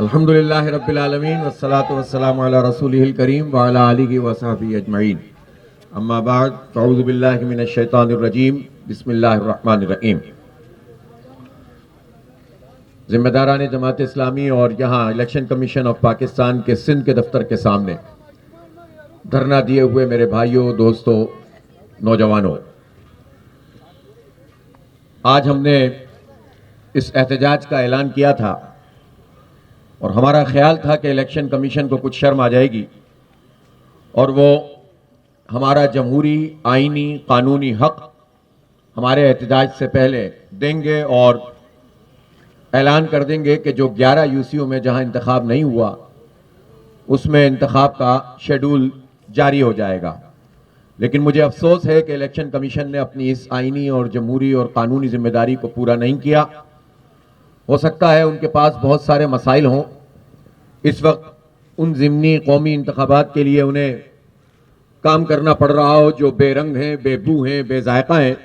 अल्हम्दुलिल्लाह रब्बिल आलमीन वस्सलातु वस्सलामु अला रसूलिहिल करीम व अला आलिहि व सहबिहि अजमईन। अम्मा बाद फ़अऊज़ु बिल्लाहि मिनश शैतानिर रजीम। बिस्मिल्लाहिर रहमानिर रहीम। ज़िम्मेदारान जमात इस्लामी और यहाँ इलेक्शन कमीशन ऑफ पाकिस्तान के सिंध के दफ्तर के सामने धरना दिए हुए मेरे भाइयों, दोस्तों, नौजवानों, आज हमने इस एहतजाज का ऐलान किया था और हमारा ख्याल था कि इलेक्शन कमीशन को कुछ शर्म आ जाएगी और वो हमारा जमहूरी, आईनी, कानूनी हक हमारे एहतजाज से पहले देंगे और ऐलान कर देंगे कि जो 11 यूसीओ में जहां इंतखाब नहीं हुआ उसमें इंतखाब का शेड्यूल जारी हो जाएगा। लेकिन मुझे अफसोस है कि इलेक्शन कमीशन ने अपनी इस आईनी और जमहूरी और कानूनी जिम्मेदारी को पूरा नहीं किया। हो सकता है उनके पास बहुत सारे मसाइल हों। इस वक्त उन ज़िमनी कौमी इंतखाबात के लिए उन्हें काम करना पड़ रहा हो जो बेरंग हैं, बेबू हैं, बेजायका हैं,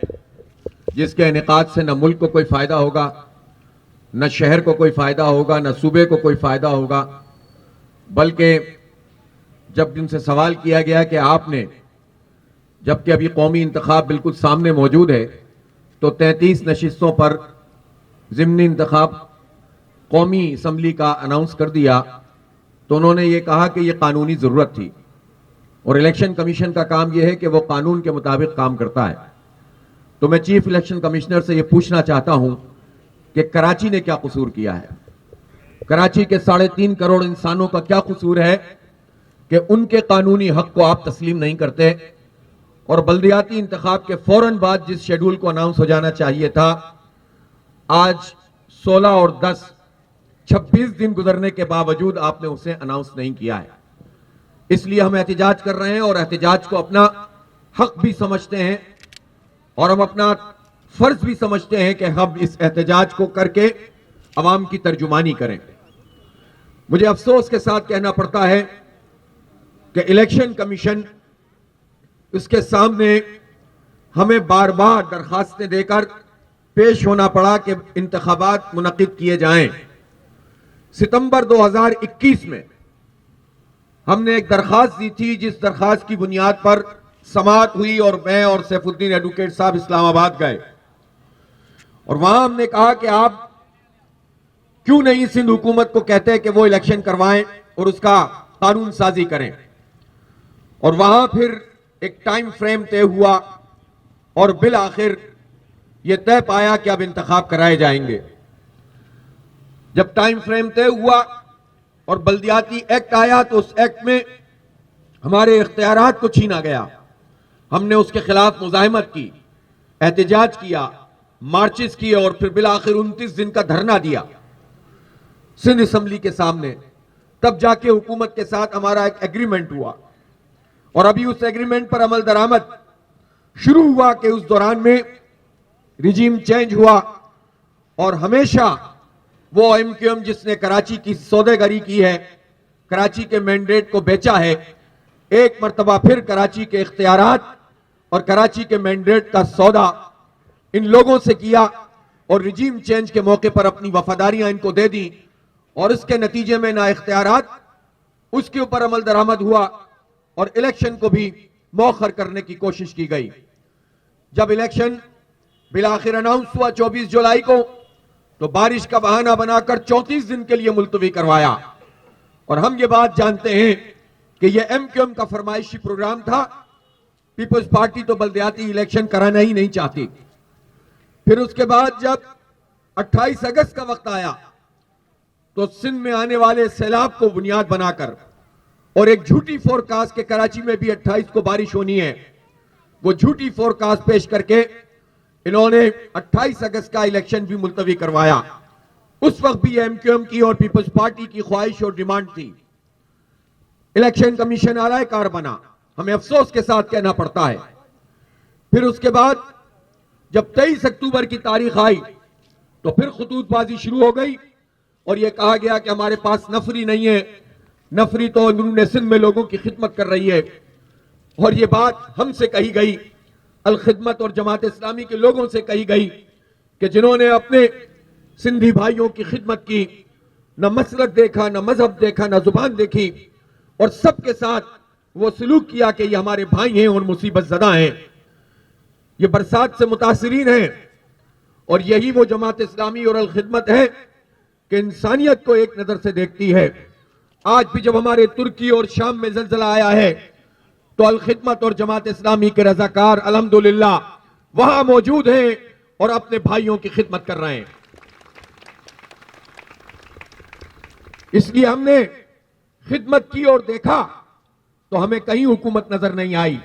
जिसके इनेकाद से न मुल्क को कोई फ़ायदा होगा, न शहर को कोई फ़ायदा होगा, न सूबे को कोई फ़ायदा होगा। बल्कि जब उनसे सवाल किया गया कि आपने, जबकि अभी कौमी इंतखाब बिल्कुल सामने मौजूद है, तो 33 नशिस्तों पर ज़िमनी इंतखाब कौमी असम्बली का अनाउंस कर दिया, तो उन्होंने ये कहा कि ये कानूनी ज़रूरत थी और इलेक्शन कमीशन का काम यह है कि वो कानून के मुताबिक काम करता है। तो मैं चीफ इलेक्शन कमिश्नर से ये पूछना चाहता हूं कि कराची ने क्या कसूर किया है? कराची के 3.5 करोड़ इंसानों का क्या कसूर है कि उनके कानूनी हक को आप तस्लीम नहीं करते? और बल्दियाती इंतखाब के फौरन बाद जिस शेड्यूल को अनाउंस हो जाना चाहिए था, आज 16 और 10 26 दिन गुजरने के बावजूद आपने उसे अनाउंस नहीं किया है। इसलिए हम एहतजाज कर रहे हैं और एहतजाज को अपना हक भी समझते हैं और हम अपना फर्ज भी समझते हैं कि हम इस एहतजाज को करके अवाम की तर्जुमानी करें। मुझे अफसोस के साथ कहना पड़ता है कि इलेक्शन कमीशन, उसके सामने हमें बार बार दरखास्तें देकर पेश होना पड़ा कि इंतखाबात मुनक्किद किए जाएं। सितंबर 2021 में हमने एक दरखास्त दी थी, जिस दरखास्त की बुनियाद पर समाअत हुई और मैं और सैफुद्दीन एडवोकेट साहब इस्लामाबाद गए और वहां हमने कहा कि आप क्यों नहीं सिंध हुकूमत को कहते हैं कि वो इलेक्शन करवाएं और उसका कानून साजी करें। और वहां फिर एक टाइम फ्रेम तय हुआ और बिल आखिर यह तय पाया कि अब इंतखाब कराए जाएंगे। जब टाइम फ्रेम तय हुआ और बल्दियाती एक्ट आया तो उस एक्ट में हमारे इख्तियारात को छीना गया। हमने उसके खिलाफ मुजाहिमत की, एहतजाज किया, मार्चेस किए और फिर बिल आखिर 29 दिन का धरना दिया सिंध असम्बली के सामने। तब जाके हुकूमत के साथ हमारा एक एग्रीमेंट हुआ और अभी उस एग्रीमेंट पर अमल दरामद शुरू हुआ कि उस दौरान में रिजीम चेंज हुआ और हमेशा वो एमक्यूएम जिसने कराची की सौदेगारी की है, कराची के मैंडेट को बेचा है, एक मर्तबा फिर कराची के इख्तियारात और कराची के मैंडेट का सौदा इन लोगों से किया और रिजीम चेंज के मौके पर अपनी वफादारियां इनको दे दी और इसके नतीजे में ना इख्तियारात, उसके ऊपर अमल दरामद हुआ और इलेक्शन को भी मौखर करने की कोशिश की गई। जब इलेक्शन बिल आखिर अनाउंस हुआ 24 जुलाई को, तो बारिश का बहाना बनाकर 34 दिन के लिए मुलतवी करवाया। और हम ये बात जानते हैं कि यह एमक्यूएम का फरमाइशी प्रोग्राम था। पीपल्स पार्टी तो बल्दियाती इलेक्शन कराना ही नहीं चाहती। फिर उसके बाद जब 28 अगस्त का वक्त आया तो सिंध में आने वाले सैलाब को बुनियाद बनाकर और एक झूठी फोरकास्ट के कराची में भी 28 को बारिश होनी है, वो झूठी फोरकास्ट पेश करके इन्होंने 28 अगस्त का इलेक्शन भी मुलतवी करवाया। उस वक्त भी एमक्यूएम की और पीपल्स पार्टी की ख्वाहिश और डिमांड थी। इलेक्शन कमीशन आलाकार बना, हमें अफसोस के साथ कहना पड़ता है। फिर उसके बाद जब 23 अक्टूबर की तारीख आई तो फिर खतूतबाजी शुरू हो गई और यह कहा गया कि हमारे पास नफरी नहीं है, नफरी तो अंदरूनी सिंध में लोगों की खिदमत कर रही है। और यह बात हमसे कही गई, अल खिदमत और जमात इस्लामी के लोगों से कही गई कि जिन्होंने अपने सिंधी भाइयों की खिदमत की, न मसलक देखा, न मजहब देखा, न जुबान देखी, और सबके साथ वो सलूक किया कि ये हमारे भाई हैं और मुसीबत ज़दा हैं, ये बरसात से मुतासिरीन हैं। और यही वो जमात इस्लामी और अल खिदमत है कि इंसानियत को एक नजर से देखती है। आज भी जब हमारे तुर्की और शाम में जल्जला आया है तो अल खिदमत और जमात इस्लामी के रजाकार अल्हम्दुलिल्लाह वहां मौजूद हैं और अपने भाइयों की खिदमत कर रहे हैं। इसलिए हमने खिदमत की और देखा तो हमें कहीं हुकूमत नजर नहीं आई,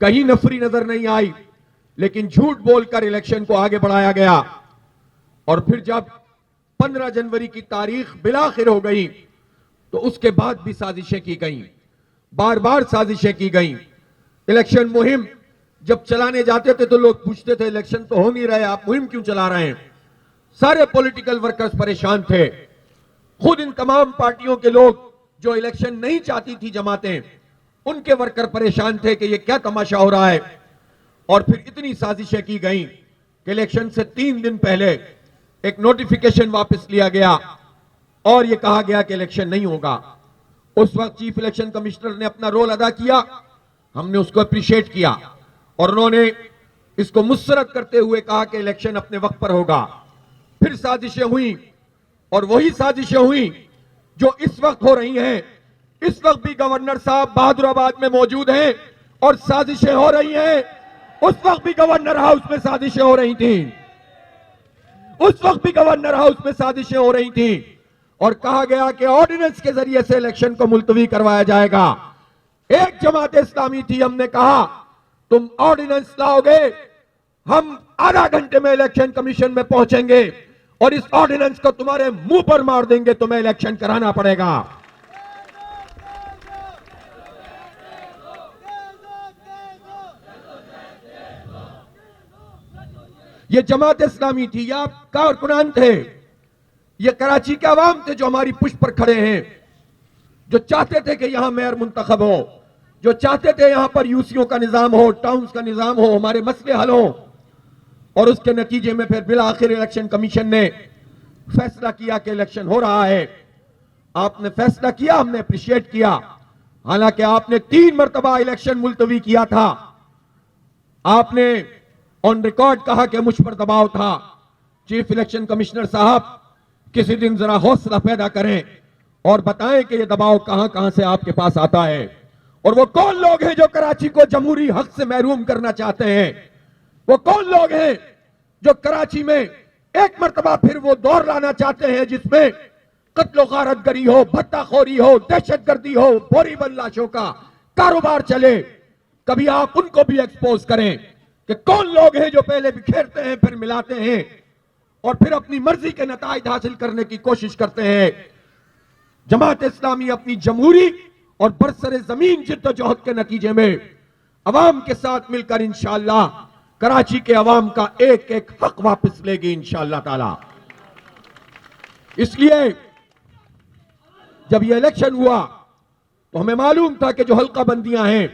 कहीं नफरी नजर नहीं आई, लेकिन झूठ बोलकर इलेक्शन को आगे बढ़ाया गया। और फिर जब 15 जनवरी की तारीख बिलाखिर हो गई तो उसके बाद भी साजिशें की गईं, बार बार साजिशें की गईं। इलेक्शन मुहिम जब चलाने जाते थे तो लोग पूछते थे इलेक्शन तो हो नहीं रहे, आप मुहिम क्यों चला रहे हैं? सारे पॉलिटिकल वर्कर्स परेशान थे, खुद इन तमाम पार्टियों के लोग जो इलेक्शन नहीं चाहती थी जमातें, उनके वर्कर परेशान थे कि ये क्या तमाशा हो रहा है। और फिर इतनी साजिशें की गईं कि इलेक्शन से 3 दिन पहले एक नोटिफिकेशन वापस लिया गया और यह कहा गया कि इलेक्शन नहीं होगा। उस वक्त चीफ इलेक्शन कमिश्नर ने अपना रोल अदा किया, हमने उसको अप्रिशिएट किया और उन्होंने इसको मुस्तरद करते हुए कहा कि इलेक्शन अपने वक्त पर होगा। फिर साजिशें हुई और वही साजिशें हुई जो इस वक्त हो रही हैं। इस वक्त भी गवर्नर साहब बहादुराबाद में मौजूद हैं और साजिशें हो रही हैं। उस वक्त भी गवर्नर हाउस में साजिशें हो रही थी, उस वक्त भी गवर्नर हाउस में साजिशें हो रही थी और कहा गया कि ऑर्डिनेंस के जरिए से इलेक्शन को मुलतवी करवाया जाएगा। एक जमात इस्लामी थी, हमने कहा तुम ऑर्डिनेंस लाओगे, हम आधा घंटे में इलेक्शन कमीशन में पहुंचेंगे और इस ऑर्डिनेंस को तुम्हारे मुंह पर मार देंगे, तुम्हें इलेक्शन कराना पड़ेगा। ये जमात इस्लामी थी, या कारकुनान थे, ये कराची के अवाम थे जो हमारी पुष्ट पर खड़े हैं, जो चाहते थे कि यहां मेयर मुंतखब हो, जो चाहते थे यहां पर यूसीओ का निजाम हो, टाउन्स का निजाम हो, हमारे मसले हल हो। और उसके नतीजे में फिर बिला आखिर इलेक्शन कमीशन ने फैसला किया कि इलेक्शन हो रहा है। आपने फैसला किया, हमने अप्रिशिएट किया। हालांकि आपने 3 मरतबा इलेक्शन मुलतवी किया था। आपने ऑन रिकॉर्ड कहा कि मुझ पर दबाव था। चीफ इलेक्शन कमिश्नर साहब, किसी दिन जरा हौसला पैदा करें और बताएं कि यह दबाव कहां कहां से आपके पास आता है और वो कौन लोग हैं जो कराची को जमहूरी हक से महरूम करना चाहते हैं। वो कौन लोग हैं जो कराची में एक मरतबा फिर वो दौर लाना चाहते हैं जिसमें कत्लो गारतगरी हो, भत्ताखोरी हो, दहशतगर्दी हो, बोरीबंद लाशों का कारोबार चले। कभी आप उनको भी एक्सपोज करें कि कौन लोग हैं जो पहले बिखेरते हैं, फिर मिलाते हैं और फिर अपनी मर्जी के नताइज हासिल करने की कोशिश करते हैं। जमात इस्लामी अपनी जमहूरी और बरसरे जमीन जिद्दोजहद के नतीजे में अवाम के साथ मिलकर इंशाअल्लाह कराची के अवाम का एक एक हक वापस लेगी इंशाअल्लाह ताला। इसलिए जब यह इलेक्शन हुआ तो हमें मालूम था कि जो हल्का बंदियां हैं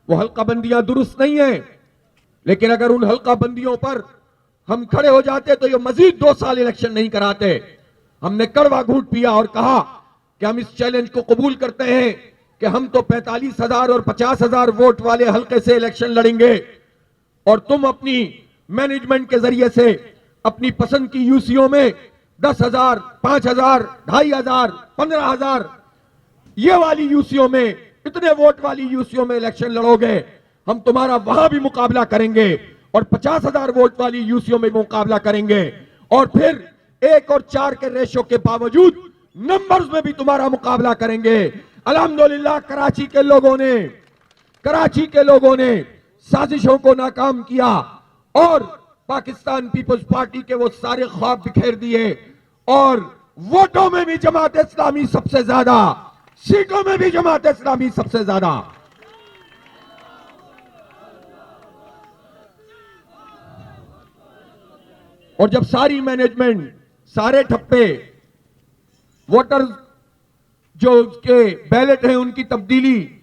वो हल्का बंदियां दुरुस्त नहीं है, लेकिन अगर उन हल्का बंदियों पर हम खड़े हो जाते तो ये मजीद 2 साल इलेक्शन नहीं कराते। हमने कड़वा घूंट पिया और कहा कि हम इस चैलेंज को कबूल करते हैं कि हम तो 45,000 और 50,000 वोट वाले हल्के से इलेक्शन लड़ेंगे और तुम अपनी मैनेजमेंट के जरिए से अपनी पसंद की यूसीओ में 10,000, 5,000, 2,500, 15,000 ये वाली यूसीओ में, इतने वोट वाली यूसीओ में इलेक्शन लड़ोगे, हम तुम्हारा वहां भी मुकाबला करेंगे और 50,000 वोट वाली यूसीओ में मुकाबला करेंगे और फिर 1 और 4 के रेशो के बावजूद नंबर्स में भी तुम्हारा मुकाबला करेंगे। अल्हम्दुलिल्लाह कराची के लोगों ने साजिशों को नाकाम किया और पाकिस्तान पीपल्स पार्टी के वो सारे ख्वाब बिखेर दिए और वोटों में भी जमात इस्लामी सबसे ज्यादा, सीटों में भी जमात इस्लामी सबसे ज्यादा। और जब सारी मैनेजमेंट, सारे ठप्पे, वोटर जो उसके बैलेट हैं उनकी तब्दीली,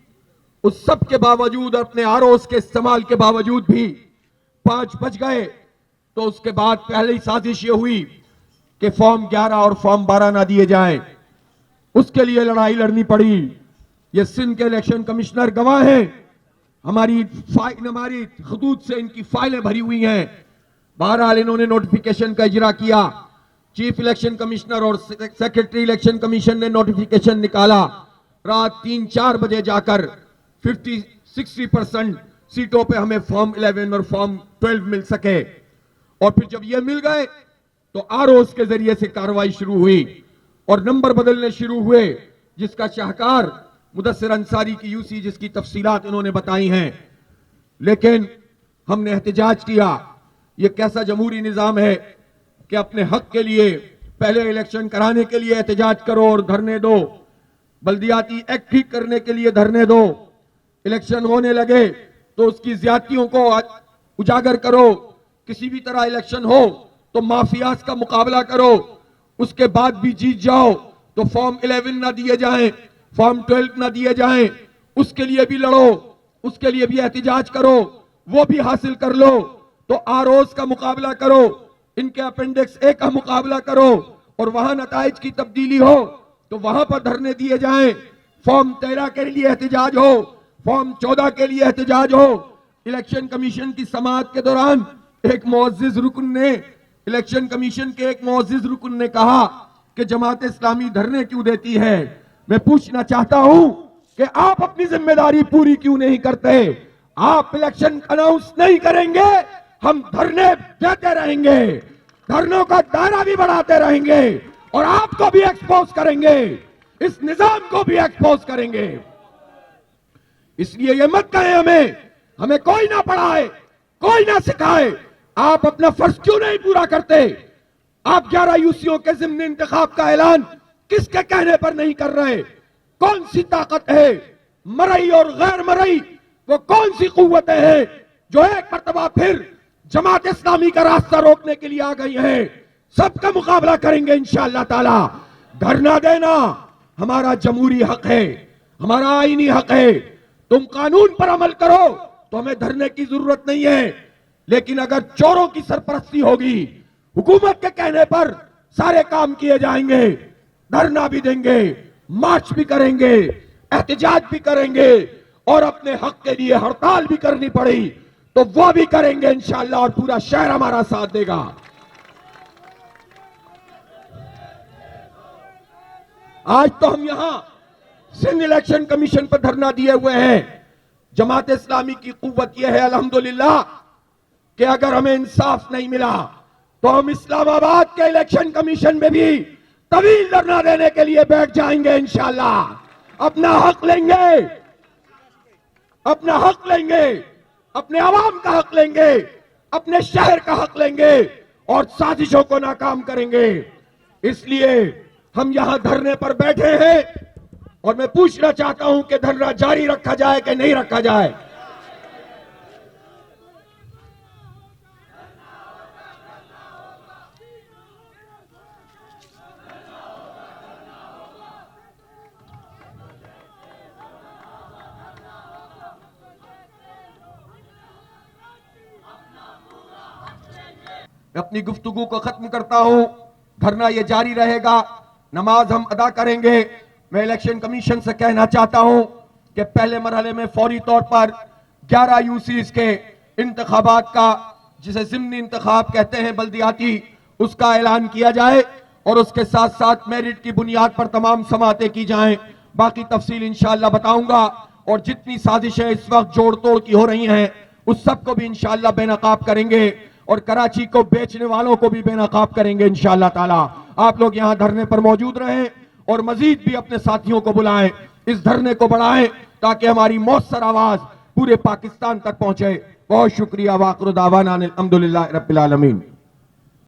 उस सब के बावजूद, अपने आरओस के इस्तेमाल के बावजूद भी 5 बज गए तो उसके बाद पहली साजिश ये हुई कि फॉर्म 11 और फॉर्म 12 ना दिए जाएं। उसके लिए लड़ाई लड़नी पड़ी। ये सिंध के इलेक्शन कमिश्नर गवाह हैं। हमारी खतूत से इनकी फाइलें भरी हुई हैं। बहरहाल इन्होंने नोटिफिकेशन का इजरा किया। चीफ इलेक्शन कमिश्नर और सेक्रेटरी इलेक्शन कमीशन ने नोटिफिकेशन निकाला। रात 3-4 बजे जाकर 50-60% सीटों पे हमें फॉर्म 11 और फॉर्म 12 मिल सके। और फिर जब ये मिल गए तो आरओस के जरिए से कार्रवाई शुरू हुई और नंबर बदलने शुरू हुए, जिसका शाहकार मुदस्सिर अंसारी की यूसी, जिसकी तफसीलात इन्होंने बताई हैं। लेकिन हमने एहतजाज किया। यह कैसा जमहूरी निजाम है कि अपने हक के लिए पहले इलेक्शन कराने के लिए एहतजाज करो और धरने दो, बल्दियाती एक्ट ठीक करने के लिए धरने दो, इलेक्शन होने लगे तो उसकी ज्यादतियों को उजागर करो, किसी भी तरह इलेक्शन हो तो माफियाज का मुकाबला करो, उसके बाद भी जीत जाओ तो फॉर्म 11 ना दिए जाएं, फॉर्म 12 ना दिए जाएं, उसके लिए भी लड़ो, उसके लिए भी एहतजाज करो, वो भी हासिल कर लो। तो आरओस का मुकाबला करो, इनके अपेंडिक्स ए का मुकाबला करो और वहां नताइज की तब्दीली हो तो वहां पर धरने दिए जाएं। फॉर्म 13 के लिए एहतजाज हो, फॉर्म 14 के लिए एहतजाज हो। इलेक्शन कमीशन की समाअत के दौरान एक मुअज्जिज रुकन ने, इलेक्शन कमीशन के एक मुअज्जिज रुकन ने कहा कि जमात इस्लामी धरने क्यों देती है। मैं पूछना चाहता हूं कि आप अपनी जिम्मेदारी पूरी क्यों नहीं करते। आप इलेक्शन अनाउंस नहीं करेंगे, हम धरने देते रहेंगे, धरनों का दायरा भी बढ़ाते रहेंगे और आपको भी एक्सपोज करेंगे, इस निजाम को भी एक्सपोज करेंगे। इसलिए ये मत कहें हमें कोई ना पढ़ाए, कोई ना सिखाए। आप अपना फर्ज क्यों नहीं पूरा करते। आप 11 यूसीओ के जिम्न इंतखाब का ऐलान किसके कहने पर नहीं कर रहे। कौन सी ताकत है, मरई और गैर मरई, वो कौन सी कुव्वतें हैं जो एक मर्तबा फिर जमात इस्लामी का रास्ता रोकने के लिए आ गई हैं। सबका मुकाबला करेंगे इंशाअल्लाह ताला। धरना देना हमारा जमहूरी हक है, हमारा आईनी हक है। तुम कानून पर अमल करो तो हमें धरने की जरूरत नहीं है, लेकिन अगर चोरों की सरपरस्ती होगी, हुकूमत के कहने पर सारे काम किए जाएंगे, धरना भी देंगे, मार्च भी करेंगे, एहतजाज भी करेंगे और अपने हक के लिए हड़ताल भी करनी पड़ी तो वो भी करेंगे इंशाअल्लाह और पूरा शहर हमारा साथ देगा। आज तो हम यहां सिंध इलेक्शन कमीशन पर धरना दिए हुए हैं। जमात इस्लामी की कुव्वत यह है अल्हम्दुलिल्लाह कि अगर हमें इंसाफ नहीं मिला तो हम इस्लामाबाद के इलेक्शन कमीशन में भी तवील धरना देने के लिए बैठ जाएंगे इंशाअल्लाह। अपना हक लेंगे, अपना हक लेंगे, अपने आवाम का हक लेंगे, अपने शहर का हक लेंगे और साजिशों को नाकाम करेंगे। इसलिए हम यहां धरने पर बैठे हैं और मैं पूछना चाहता हूं कि धरना जारी रखा जाए कि नहीं रखा जाए। अपनी गुफ्तगू को खत्म करता हूं। धरना यह जारी रहेगा, नमाज हम अदा करेंगे। मैं इलेक्शन कमीशन से कहना चाहता हूं कि पहले मरहले में फौरी तौर पर 11 यूसीज के इंतखाबात का, जिसे ज़िम्नी इंतखाब कहते हैं बल्दियाती, उसका ऐलान किया जाए और उसके साथ साथ मेरिट की बुनियाद पर तमाम समातें की जाएं। बाकी तफसील इंशाअल्लाह बताऊंगा और जितनी साजिशें इस वक्त जोड़ तोड़ की हो रही हैं उस सब को भी इंशाअल्लाह बेनकाब करेंगे और कराची को बेचने वालों को भी बेनकाब करेंगे इंशाअल्लाह ताला। आप लोग यहां धरने पर मौजूद रहें और मजीद भी अपने साथियों को बुलाएं, इस धरने को बढ़ाएं ताकि हमारी मौसर आवाज पूरे पाकिस्तान तक पहुंचे। बहुत शुक्रिया। वाक़िर दावाना अनिल हम्दुलिल्लाहि रब्बिल आलमीन।